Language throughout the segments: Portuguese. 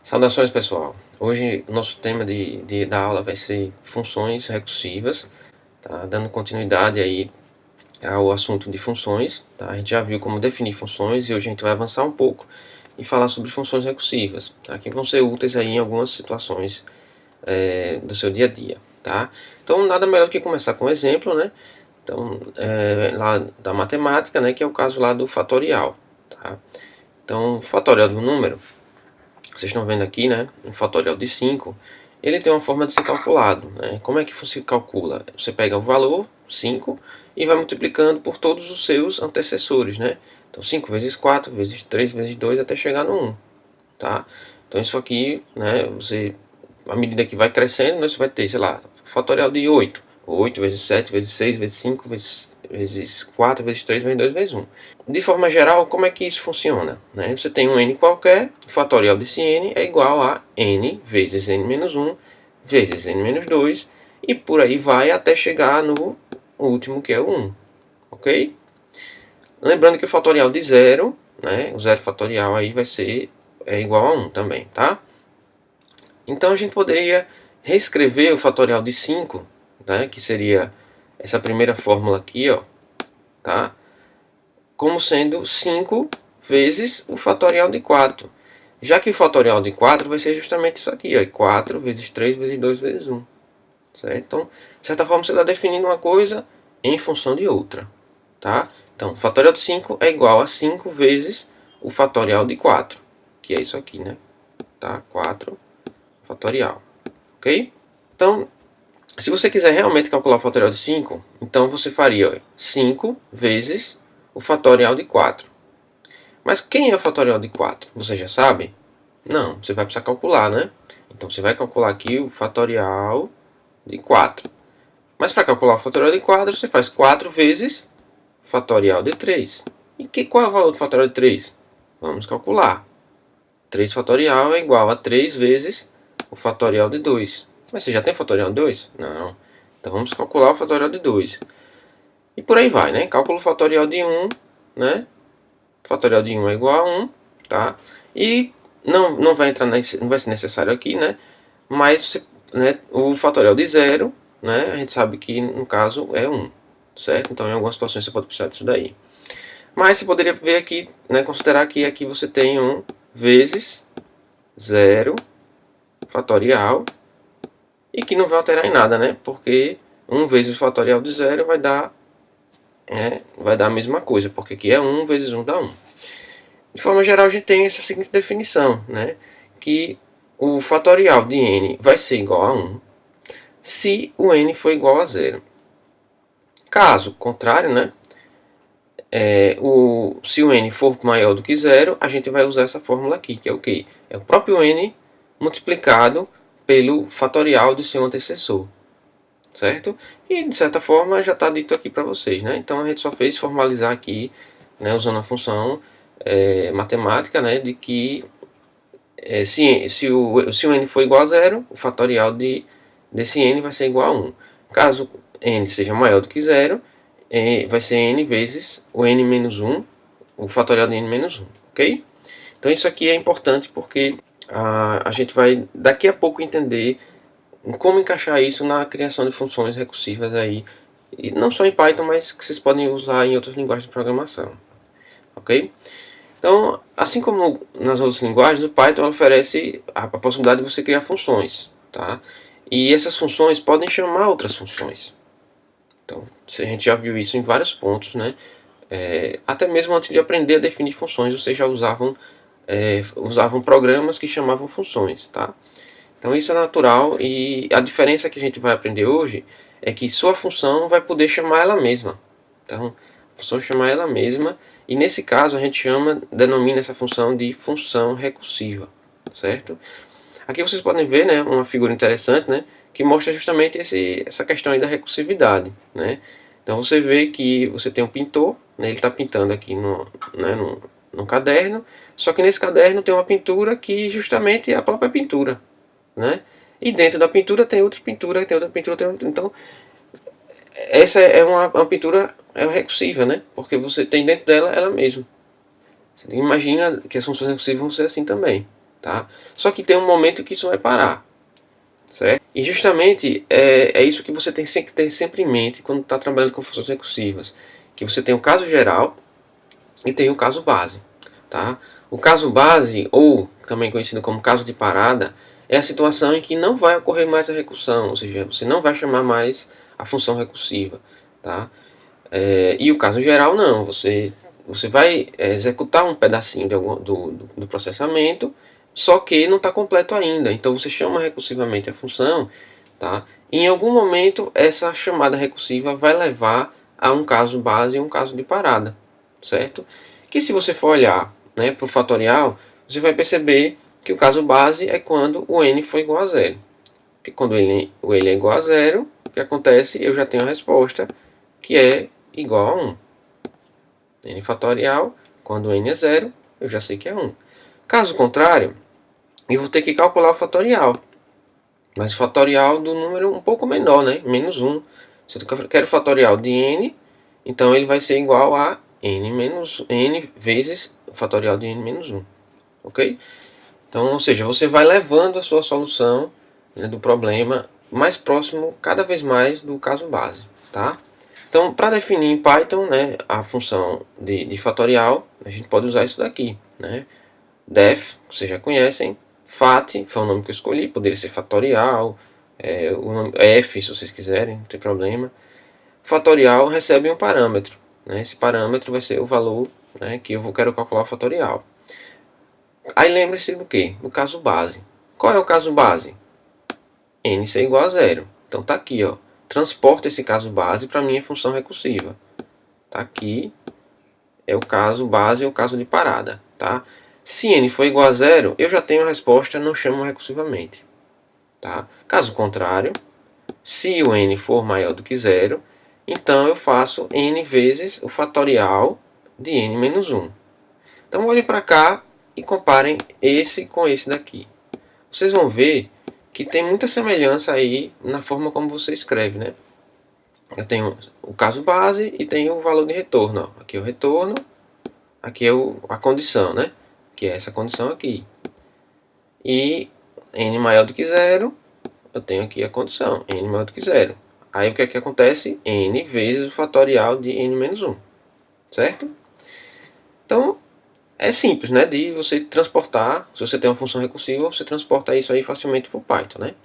Saudações, pessoal. Hoje o nosso tema da aula vai ser funções recursivas, tá? Dando continuidade aí ao assunto de funções, tá? A gente já viu como definir funções e hoje a gente vai avançar um pouco e falar sobre funções recursivas, tá? Que vão ser úteis aí em algumas situações do seu dia a dia, tá? Então nada melhor que começar com um exemplo, né? Então, lá da matemática, né? Que é o caso lá do fatorial, tá? Então, o fatorial do número, vocês estão vendo aqui, né, um fatorial de 5, ele tem uma forma de ser calculado, né? Como é que se calcula? Você pega o valor, 5, e vai multiplicando por todos os seus antecessores, né? Então 5 vezes 4, vezes 3, vezes 2, até chegar no 1, tá? Então isso aqui, né, à medida que vai crescendo, né, você vai ter, sei lá, fatorial de 8. 8 vezes 7, vezes 6, vezes 5, vezes 4, vezes 3, vezes 2, vezes 1. De forma geral, como é que isso funciona? Né? Você tem um n qualquer, o fatorial desse n é igual a n vezes n menos 1, vezes n menos 2, e por aí vai até chegar no último, que é o 1. Ok? Lembrando que o fatorial de zero, né, o zero fatorial aí vai ser igual a 1 também, tá? Então a gente poderia reescrever o fatorial de 5, né, que seria essa primeira fórmula aqui, ó, tá? Como sendo 5 vezes o fatorial de 4. Já que o fatorial de 4 vai ser justamente isso aqui, ó, 4 vezes 3 vezes 2 vezes 1. Certo? Então, de certa forma, você está definindo uma coisa em função de outra. Tá? Então, o fatorial de 5 é igual a 5 vezes o fatorial de 4, que é isso aqui, né? Tá? 4 fatorial. Ok? Então, se você quiser realmente calcular o fatorial de 5, então você faria, ó, 5 vezes o fatorial de 4. Mas quem é o fatorial de 4? Você já sabe? Não, você vai precisar calcular, né? Então você vai calcular aqui o fatorial de 4. Mas para calcular o fatorial de 4, você faz 4 vezes o fatorial de 3. E qual é o valor do fatorial de 3? Vamos calcular. 3 fatorial é igual a 3 vezes o fatorial de 2. Mas você já tem o fatorial de 2? Não. Então vamos calcular o fatorial de 2. E por aí vai, né? Cálculo fatorial de 1, né? O fatorial de 1 é igual a 1, tá? E não vai entrar não vai ser necessário aqui, né? Mas né, o fatorial de 0, né? A gente sabe que no caso é 1, certo? Então em algumas situações você pode precisar disso daí. Mas você poderia ver aqui, né, considerar que aqui você tem 1 vezes 0 fatorial e que não vai alterar em nada, né? Porque 1 vezes o fatorial de 0 vai dar a mesma coisa, porque aqui é 1 vezes 1 dá 1. De forma geral, a gente tem essa seguinte definição, né? Que o fatorial de n vai ser igual a 1 se o n for igual a 0. Caso contrário, né? Se o n for maior do que 0, a gente vai usar essa fórmula aqui, que é o quê? É o próprio n multiplicado pelo fatorial de seu antecessor. Certo? E de certa forma já está dito aqui para vocês, né? Então a gente só fez formalizar aqui, né, usando a função matemática, né, de que se o n for igual a 0, o fatorial desse n vai ser igual a 1. Caso n seja maior do que 0, vai ser n vezes o n menos 1, o fatorial de n menos 1, ok? Então isso aqui é importante porque a gente vai daqui a pouco entender como encaixar isso na criação de funções recursivas aí, e não só em Python, mas que vocês podem usar em outras linguagens de programação, ok? Então, assim como nas outras linguagens, o Python oferece a possibilidade de você criar funções, tá? E essas funções podem chamar outras funções. Então, a gente já viu isso em vários pontos, né? Até mesmo antes de aprender a definir funções, vocês já usavam programas que chamavam funções, tá? Então isso é natural e a diferença que a gente vai aprender hoje é que sua função vai poder chamar ela mesma. Então, a função chamar ela mesma, e nesse caso a gente denomina essa função de função recursiva, certo? Aqui vocês podem ver, né, uma figura interessante, né, que mostra justamente essa questão aí da recursividade, né? Então você vê que você tem um pintor, né, ele está pintando aqui no caderno, só que nesse caderno tem uma pintura que justamente é a própria pintura, né? E dentro da pintura tem outra pintura, tem outra pintura, tem outra. Então, essa é uma pintura recursiva, né? Porque você tem dentro dela ela mesma. Você imagina que as funções recursivas vão ser assim também, tá? Só que tem um momento que isso vai parar, certo? E justamente é isso que você tem que ter sempre em mente quando está trabalhando com funções recursivas, que você tem o caso geral e tem o caso base, tá? O caso base, ou também conhecido como caso de parada, é a situação em que não vai ocorrer mais a recursão, ou seja, você não vai chamar mais a função recursiva, tá? E o caso geral não, você vai executar um pedacinho do processamento, só que não está completo ainda, então você chama recursivamente a função, tá? E em algum momento essa chamada recursiva vai levar a um caso base e um caso de parada, certo? Que se você for olhar, né, para o fatorial, você vai perceber que o caso base é quando o n for igual a zero. Porque quando o n é igual a zero, o que acontece? Eu já tenho a resposta, que é igual a 1. N fatorial, quando n é zero, eu já sei que é 1. Caso contrário, eu vou ter que calcular o fatorial. Mas o fatorial do número um pouco menor, né? Menos 1. Se eu quero o fatorial de n, então ele vai ser igual a n vezes o fatorial de n menos 1. Ok? Então, ou seja, você vai levando a sua solução, né, do problema mais próximo, cada vez mais, do caso base. Tá? Então, para definir em Python, né, a função de fatorial, a gente pode usar isso daqui. Né? Def, vocês já conhecem. Fat, foi o nome que eu escolhi, poderia ser fatorial, o nome, F, se vocês quiserem, não tem problema. Fatorial recebe um parâmetro. Né? Esse parâmetro vai ser o valor, né, que eu quero calcular o fatorial. Aí lembre-se do quê? Do caso base. Qual é o caso base? N ser igual a zero. Então tá aqui, ó. Transporta esse caso base para a minha função recursiva. Tá aqui é o caso base e o caso de parada, tá? Se n for igual a zero, eu já tenho a resposta, não chamo recursivamente, tá? Caso contrário, se o n for maior do que zero, então eu faço n vezes o fatorial de n menos 1. Então olhem para cá e comparem esse com esse daqui. Vocês vão ver que tem muita semelhança aí na forma como você escreve, né? Eu tenho o caso base e tenho o valor de retorno. Ó. Aqui é o retorno, aqui é a condição, né? Que é essa condição aqui. E n maior do que zero, eu tenho aqui a condição, n maior do que zero. Aí o que é que acontece? N vezes o fatorial de n menos 1. Certo? Então, é simples, né? De você transportar, se você tem uma função recursiva, você transporta isso aí facilmente para o Python, né?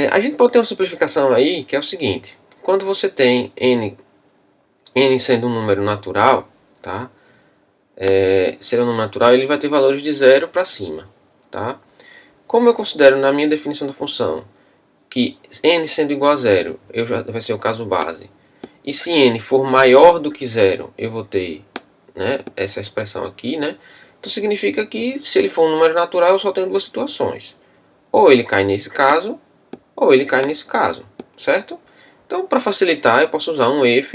A gente pode ter uma simplificação aí, que é o seguinte. Quando você tem n sendo um número natural, tá? Sendo um número natural, ele vai ter valores de 0 para cima, tá? Como eu considero na minha definição da função que n sendo igual a zero, vai ser o caso base. E se n for maior do que zero, eu vou ter, né, essa expressão aqui, né? Então significa que se ele for um número natural, eu só tenho duas situações. Ou ele cai nesse caso, ou ele cai nesse caso, certo? Então, para facilitar, eu posso usar um if,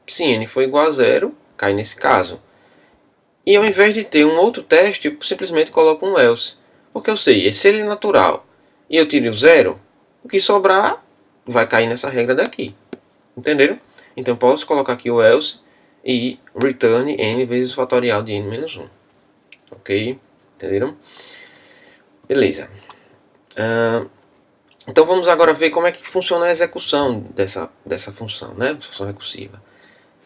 se n for igual a zero, cai nesse caso. E ao invés de ter um outro teste, eu simplesmente coloco um else. Porque eu sei, se ele é natural e eu tiro o zero, o que sobrar vai cair nessa regra daqui. Entenderam? Então eu posso colocar aqui o else e return n vezes o fatorial de n menos 1. Ok? Entenderam? Beleza. Então vamos agora ver como é que funciona a execução dessa função, né? Função recursiva.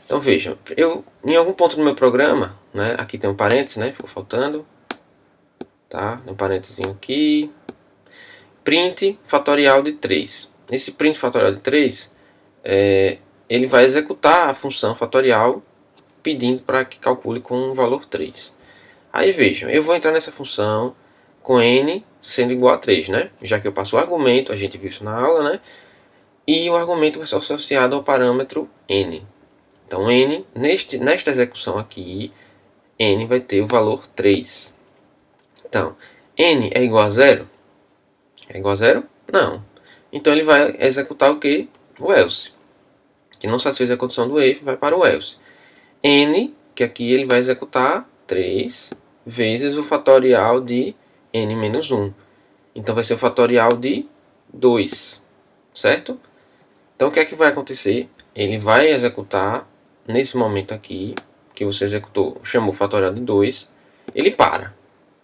Então vejam, eu em algum ponto do meu programa, né? Aqui tem um parênteses, né? Ficou faltando. Tá? Tem um parênteses aqui. Print fatorial de 3. Esse print fatorial de 3, ele vai executar a função fatorial pedindo para que calcule com o valor 3. Aí vejam, eu vou entrar nessa função com n sendo igual a 3, né? Já que eu passo o argumento, a gente viu isso na aula, né? E o argumento vai ser associado ao parâmetro n. Então n, nesta execução aqui, n vai ter o valor 3. Então, n é igual a 0? É igual a 0? Não. Então ele vai executar o que? O else. Que não satisfez a condição do if, vai para o else. N, que aqui ele vai executar 3 vezes o fatorial de n menos 1. Então vai ser o fatorial de 2. Certo? Então o que é que vai acontecer? Ele vai executar, nesse momento aqui, que você executou, chamou o fatorial de 2, ele para.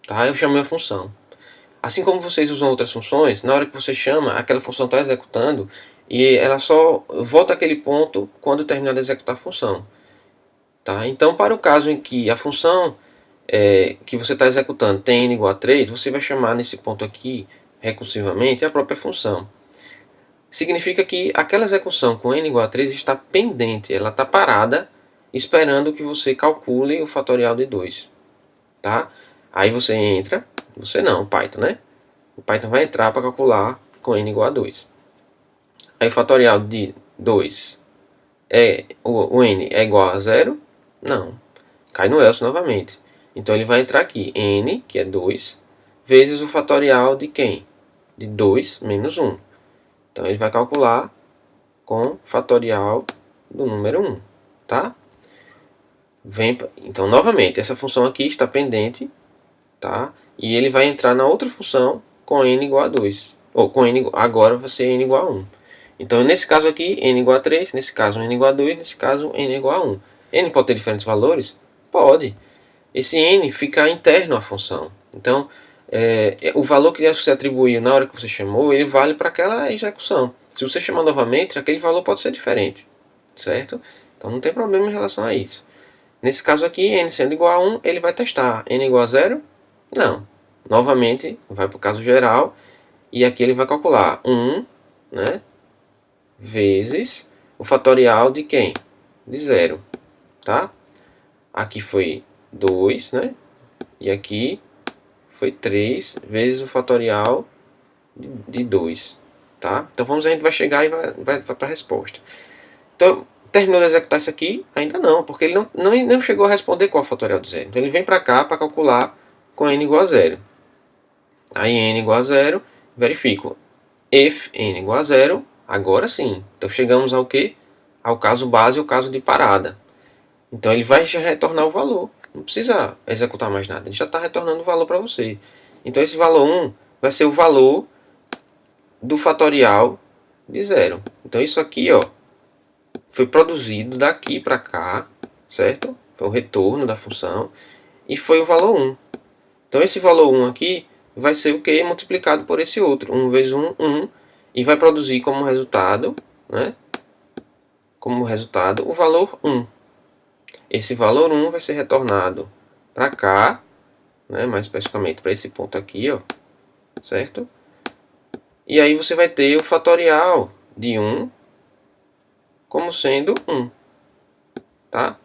tá? Eu chamei a função. Assim como vocês usam outras funções, na hora que você chama, aquela função está executando e ela só volta àquele ponto quando terminar de executar a função. Tá? Então, para o caso em que a função que você está executando tem n igual a 3, você vai chamar nesse ponto aqui, recursivamente, a própria função. Significa que aquela execução com n igual a 3 está pendente, ela está parada, esperando que você calcule o fatorial de 2. Tá? Aí você entra, você não, o Python, né? O Python vai entrar para calcular com n igual a 2. Aí o fatorial de 2 o n é igual a 0? Não. Cai no else novamente. Então ele vai entrar aqui, n, que é 2, vezes o fatorial de quem? De 2 menos 1. Então ele vai calcular com fatorial do número 1. Tá? Então, novamente, essa função aqui está pendente. Tá? E ele vai entrar na outra função com n igual a 2. Ou com n, agora vai ser n igual a 1. Então, nesse caso aqui, n igual a 3, nesse caso n igual a 2, nesse caso n igual a 1. N pode ter diferentes valores? Pode. Esse n fica interno à função. Então, o valor que você atribuiu na hora que você chamou, ele vale para aquela execução. Se você chamar novamente, aquele valor pode ser diferente. Certo? Então, não tem problema em relação a isso. Nesse caso aqui, n sendo igual a 1, ele vai testar. N igual a 0? Não. Novamente, vai para o caso geral. E aqui ele vai calcular 1, né, vezes o fatorial de quem? De 0. Tá? Aqui foi 2, né? E aqui foi 3 vezes o fatorial de 2. Tá? Então a gente vai chegar e vai para a resposta. Então, terminou de executar isso aqui? Ainda não, porque ele não chegou a responder qual é o fatorial de 0. Então ele vem para cá para calcular com n igual a 0. Aí n igual a 0, verifico. If n igual a 0, agora sim. Então chegamos ao que? Ao caso base, ao caso de parada. Então ele vai já retornar o valor. Não precisa executar mais nada. Ele já está retornando o valor para você. Então esse valor 1 vai ser o valor do fatorial de 0. Então isso aqui, ó, foi produzido daqui para cá, certo? Foi o retorno da função. E foi o valor 1. Então esse valor 1 aqui vai ser o que? Multiplicado por esse outro. 1 vezes 1, 1. E vai produzir como resultado, né? Como resultado o valor 1. Esse valor 1 vai ser retornado para cá, né? Mais especificamente para esse ponto aqui, ó, certo? E aí você vai ter o fatorial de 1 como sendo 1. Tá?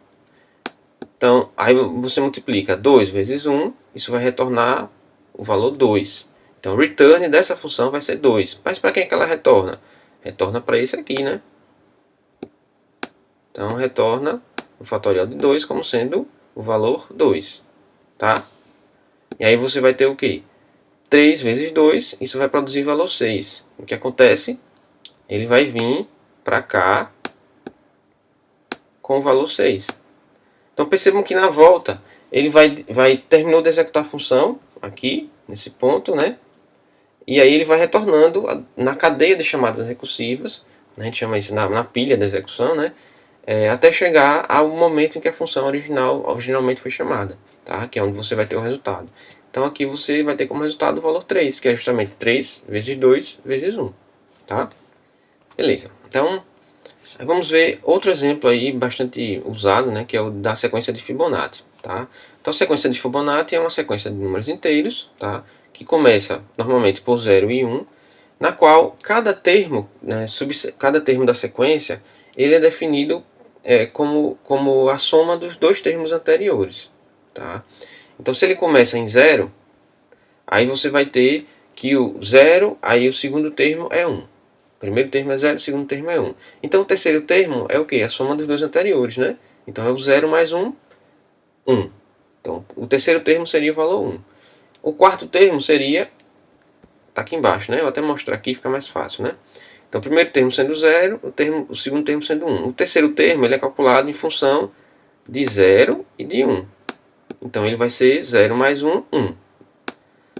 Então, aí você multiplica 2 vezes 1, isso vai retornar o valor 2. Então, o return dessa função vai ser 2. Mas para quem é que ela retorna? Retorna para esse aqui, né? Então, retorna o fatorial de 2 como sendo o valor 2. Tá? E aí você vai ter o quê? 3 vezes 2, isso vai produzir valor 6. O que acontece? Ele vai vir para cá com o valor 6. Então percebam que na volta ele terminou de executar a função aqui, nesse ponto, né? E aí ele vai retornando na cadeia de chamadas recursivas, a gente chama isso na pilha da execução, né? Até chegar ao momento em que a função originalmente foi chamada, tá? Que é onde você vai ter o resultado. Então aqui você vai ter como resultado o valor 3, que é justamente 3 vezes 2 vezes 1, tá? Beleza. Então, vamos ver outro exemplo aí bastante usado, né, que é o da sequência de Fibonacci, tá? Então a sequência de Fibonacci é uma sequência de números inteiros, tá, que começa normalmente por 0 e 1, na qual cada termo, né, cada termo da sequência, ele é definido como a soma dos dois termos anteriores, tá? Então se ele começa em 0, aí você vai ter que o 0, aí o segundo termo é 1. O primeiro termo é 0, o segundo termo é 1. Então o terceiro termo é o quê? A soma dos dois anteriores, né? Então é o 0 mais 1, 1. Então o terceiro termo seria o valor 1. O quarto termo seria, está aqui embaixo, né? Eu vou até mostrar aqui, fica mais fácil, né? Então o primeiro termo sendo 0, o segundo termo sendo 1. O terceiro termo ele é calculado em função de 0 e de 1. Então ele vai ser 0 mais 1, 1.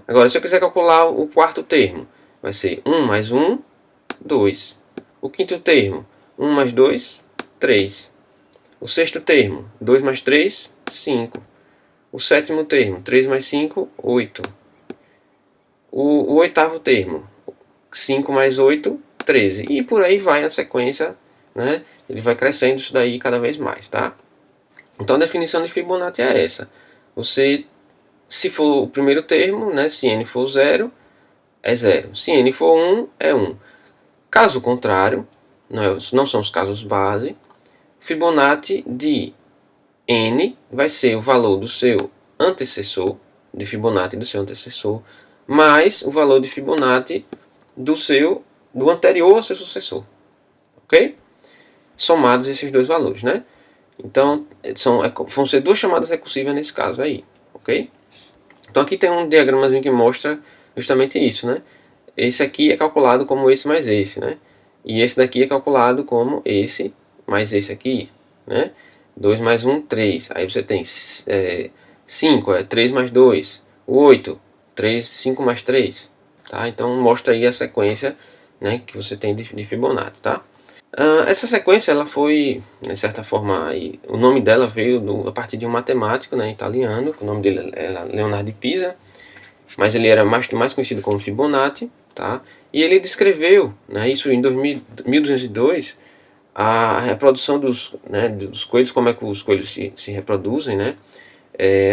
Agora se eu quiser calcular o quarto termo, vai ser 1 mais 1, 2. O quinto termo, 1 mais 2, 3. O sexto termo, 2 mais 3, 5. O sétimo termo, 3 mais 5, 8. O oitavo termo, 5 mais 8, 13. E por aí vai a sequência, né? Ele vai crescendo isso daí cada vez mais, tá? Então a definição de Fibonacci é essa. Você, se for o primeiro termo, né? Se n for 0, é 0. Se n for 1, é 1. Caso contrário, não são os casos base, Fibonacci de n vai ser o valor do seu antecessor, de Fibonacci do seu antecessor, mais o valor de Fibonacci do anterior ao seu sucessor. Ok? Somados esses dois valores, né? Então, vão ser duas chamadas recursivas nesse caso aí. Ok? Então aqui tem um diagramazinho que mostra justamente isso, né? Esse aqui é calculado como esse mais esse, né? E esse daqui é calculado como esse mais esse aqui, né? 2 mais 1, 3. Aí você tem 5, 3 mais 2. 8, 5 mais 3. Tá? Então mostra aí a sequência, né, que você tem de Fibonacci, tá? Essa sequência ela foi, de certa forma, o nome dela veio a partir de um matemático, né, italiano, o nome dele era Leonardo de Pisa, mas ele era mais conhecido como Fibonacci, tá? E ele descreveu, né, isso em 1202, a reprodução dos coelhos, como é que os coelhos se reproduzem, né,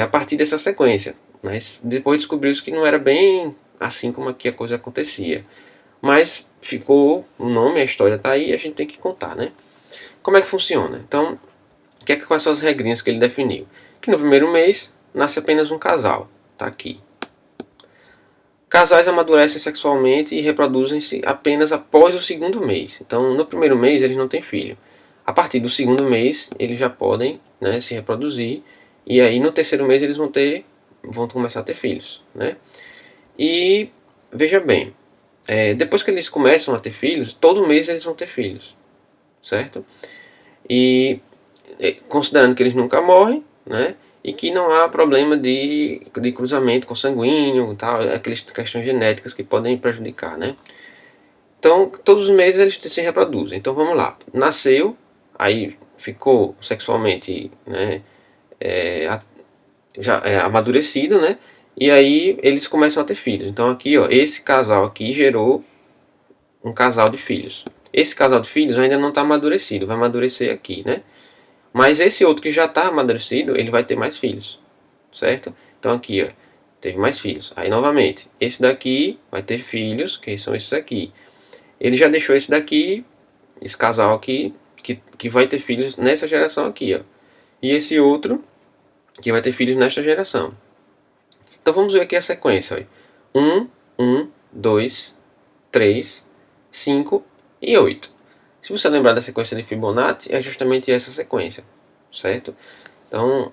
a partir dessa sequência. Mas depois descobriu-se que não era bem assim como aqui a coisa acontecia. Mas ficou o nome, a história está aí e a gente tem que contar, né? Como é que funciona? Então, quais são as regrinhas que ele definiu? Que no primeiro mês nasce apenas um casal, tá aqui. Casais amadurecem sexualmente e reproduzem-se apenas após o segundo mês. Então, no primeiro mês eles não têm filho. A partir do segundo mês eles já podem, né, se reproduzir. E aí no terceiro mês eles vão começar a ter filhos, né? E veja bem, depois que eles começam a ter filhos, todo mês eles vão ter filhos, certo? E considerando que eles nunca morrem, né? E que não há problema de cruzamento consanguíneo, tal, aquelas questões genéticas que podem prejudicar, né? Então, todos os meses eles se reproduzem. Então, vamos lá. Nasceu, aí ficou sexualmente, né, já amadurecido, né? E aí eles começam a ter filhos. Então, aqui, ó, esse casal aqui gerou um casal de filhos. Esse casal de filhos ainda não está amadurecido, vai amadurecer aqui, né? Mas esse outro que já está amadurecido, ele vai ter mais filhos, certo? Então aqui, ó, teve mais filhos. Aí novamente, esse daqui vai ter filhos, que são esses aqui. Ele já deixou esse daqui, esse casal aqui, que vai ter filhos nessa geração aqui, ó. E esse outro, que vai ter filhos nesta geração. Então vamos ver aqui a sequência, ó. 1, 2, 3, 5 e 8. Se você lembrar da sequência de Fibonacci, é justamente essa sequência, certo? Então,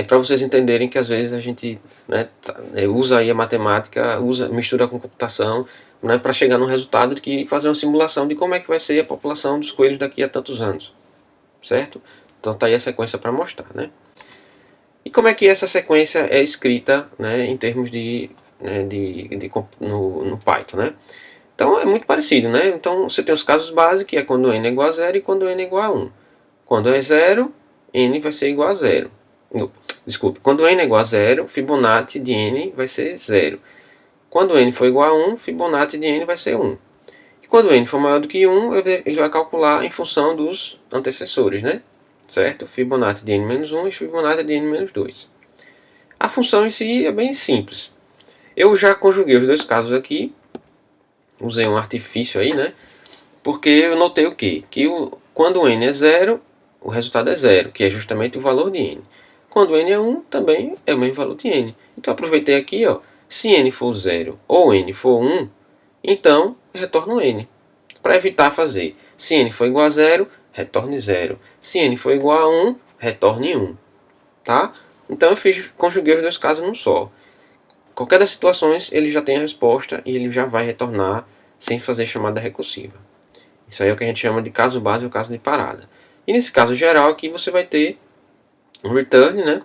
para vocês entenderem que às vezes a gente, né, usa aí a matemática, mistura com computação, né, para chegar no resultado de que fazer uma simulação de como é que vai ser a população dos coelhos daqui a tantos anos, certo? Então tá aí a sequência para mostrar, né? E como é que essa sequência é escrita, né, em termos no Python, né? Então é muito parecido, né? Então você tem os casos básicos, que é quando n é igual a 0 e quando n é igual a 1. Quando é 0, n vai ser igual a 0. Desculpe, quando n é igual a 0, Fibonacci de n vai ser 0. Quando n for igual a 1, Fibonacci de n vai ser 1. E quando n for maior do que 1, ele vai calcular em função dos antecessores, né? Certo? Fibonacci de n menos 1 e Fibonacci de n menos 2. A função em si é bem simples. Eu já conjuguei os dois casos aqui. Usei um artifício aí, né? Porque eu notei o quê? Que quando n é 0, o resultado é 0, que é justamente o valor de n. Quando n é 1, também é o mesmo valor de n. Então aproveitei aqui, ó, se n for 0 ou n for 1, então retorno n. Para evitar fazer se n for igual a 0, retorne 0. Se n for igual a 1, retorne 1. Tá? Então eu conjuguei os dois casos num só. Qualquer das situações, ele já tem a resposta e ele já vai retornar sem fazer chamada recursiva. Isso aí é o que a gente chama de caso base ou caso de parada. E nesse caso geral aqui você vai ter um return, né,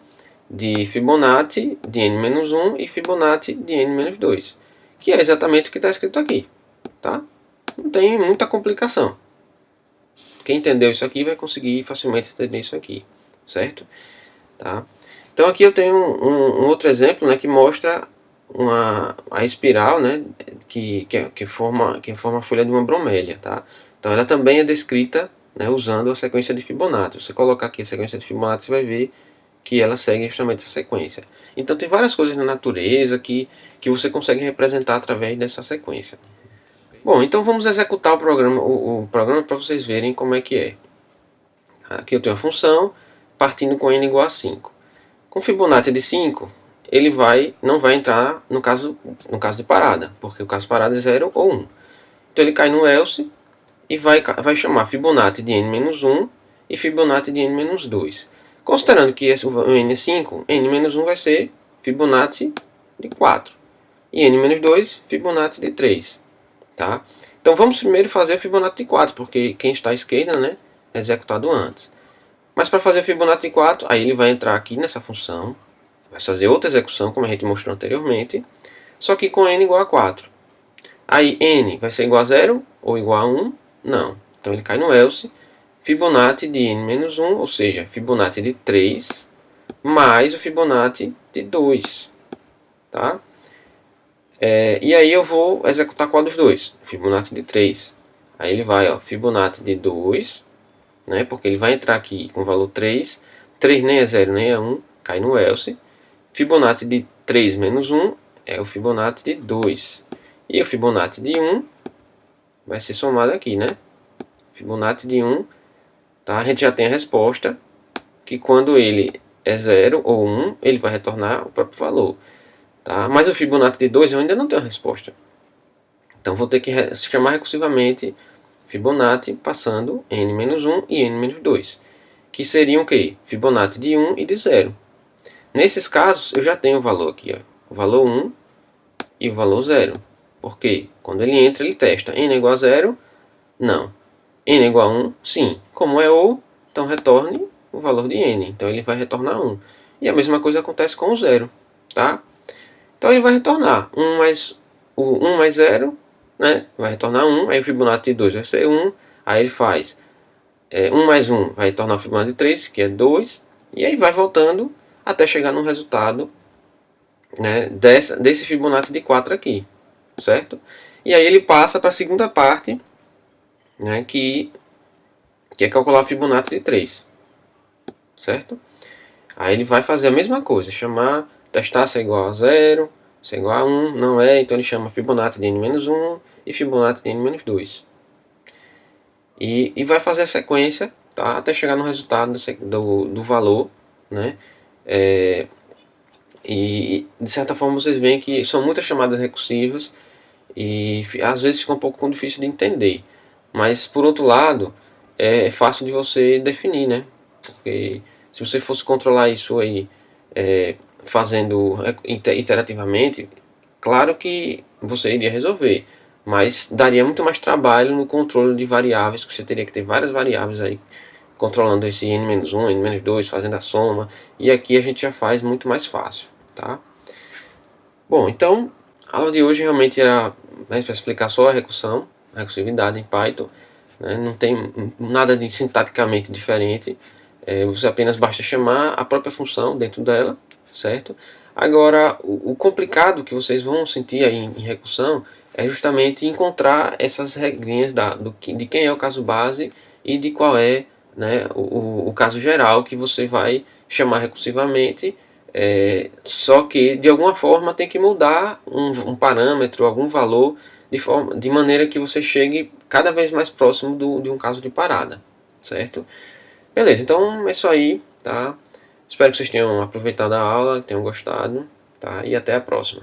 de Fibonacci de n-1 e Fibonacci de n-2, que é exatamente o que está escrito aqui. Tá? Não tem muita complicação. Quem entendeu isso aqui vai conseguir facilmente entender isso aqui, certo? tá? Então aqui eu tenho um outro exemplo, né, que mostra a espiral, né, que forma a folha de uma bromélia, tá? Então ela também é descrita, né, usando a sequência de Fibonacci. Você colocar aqui a sequência de Fibonacci, você vai ver que ela segue justamente essa sequência. Então tem várias coisas na natureza que você consegue representar através dessa sequência. Bom, então vamos executar o programa para vocês verem como é que é. Aqui eu tenho a função partindo com n igual a 5. Com Fibonacci de 5, ele não vai entrar no caso de parada, porque o caso de parada é 0 ou 1. Então ele cai no else e vai chamar Fibonacci de n-1 e Fibonacci de n-2. Considerando que o n é 5, n-1 vai ser Fibonacci de 4. E n-2, Fibonacci de 3. Tá? Então vamos primeiro fazer o Fibonacci de 4, porque quem está à esquerda, né, é executado antes. Mas para fazer o Fibonacci de 4, aí ele vai entrar aqui nessa função, vai fazer outra execução, como a gente mostrou anteriormente, só que com n igual a 4. Aí n vai ser igual a 0 ou igual a 1? Não. Então ele cai no else, Fibonacci de n-1, ou seja, Fibonacci de 3, mais o Fibonacci de 2. Tá? E aí eu vou executar qual dos dois? Fibonacci de 3. Aí ele vai, ó, Fibonacci de 2, né, porque ele vai entrar aqui com o valor 3. 3 nem é 0 nem é 1, cai no else. Fibonacci de 3 menos 1 é o Fibonacci de 2. E o Fibonacci de 1 vai ser somado aqui, né? Fibonacci de 1, tá? A gente já tem a resposta, que quando ele é 0 ou 1, ele vai retornar o próprio valor. Tá? Mas o Fibonacci de 2 eu ainda não tenho a resposta. Então vou ter que chamar recursivamente Fibonacci passando n-1 e n-2, que seriam o quê? Fibonacci de 1 e de 0. Nesses casos eu já tenho o valor aqui, ó, o valor 1 e o valor 0. Por quê? Quando ele entra, ele testa. N é igual a 0? Não. N é igual a 1? Sim. Como é ou, então retorne o valor de n. Então ele vai retornar 1. E a mesma coisa acontece com o 0. Tá? Então ele vai retornar 1 mais 0, né? Vai retornar 1. Aí o Fibonacci de 2 vai ser 1. Aí ele faz 1 mais 1 vai retornar o Fibonacci de 3, que é 2. E aí vai voltando até chegar no resultado, né, desse Fibonacci de 4 aqui, certo? E aí ele passa para a segunda parte, né, que é calcular o Fibonacci de 3, certo? Aí ele vai fazer a mesma coisa, testar se é igual a 0, se é igual a 1, não é, então ele chama Fibonacci de n-1 e Fibonacci de n-2. E vai fazer a sequência, tá, até chegar no resultado do valor, né? E de certa forma vocês veem que são muitas chamadas recursivas e às vezes fica um pouco difícil de entender. Mas por outro lado, é fácil de você definir, né? Porque se você fosse controlar isso aí fazendo iterativamente, claro que você iria resolver, mas daria muito mais trabalho no controle de variáveis, que você teria que ter várias variáveis aí controlando esse n-1, n-2, fazendo a soma, e aqui a gente já faz muito mais fácil, tá? Bom, então a aula de hoje realmente era, né, para explicar só a recursividade em Python, né? Não tem nada de sintaticamente diferente, você apenas basta chamar a própria função dentro dela, certo? Agora, o complicado que vocês vão sentir aí em recursão é justamente encontrar essas regrinhas de quem é o caso base e de qual é, né, o caso geral que você vai chamar recursivamente, só que de alguma forma tem que mudar um parâmetro, algum valor, de maneira que você chegue cada vez mais próximo de um caso de parada, certo? Beleza, então é isso aí, tá? Espero que vocês tenham aproveitado a aula, tenham gostado, tá? E até a próxima.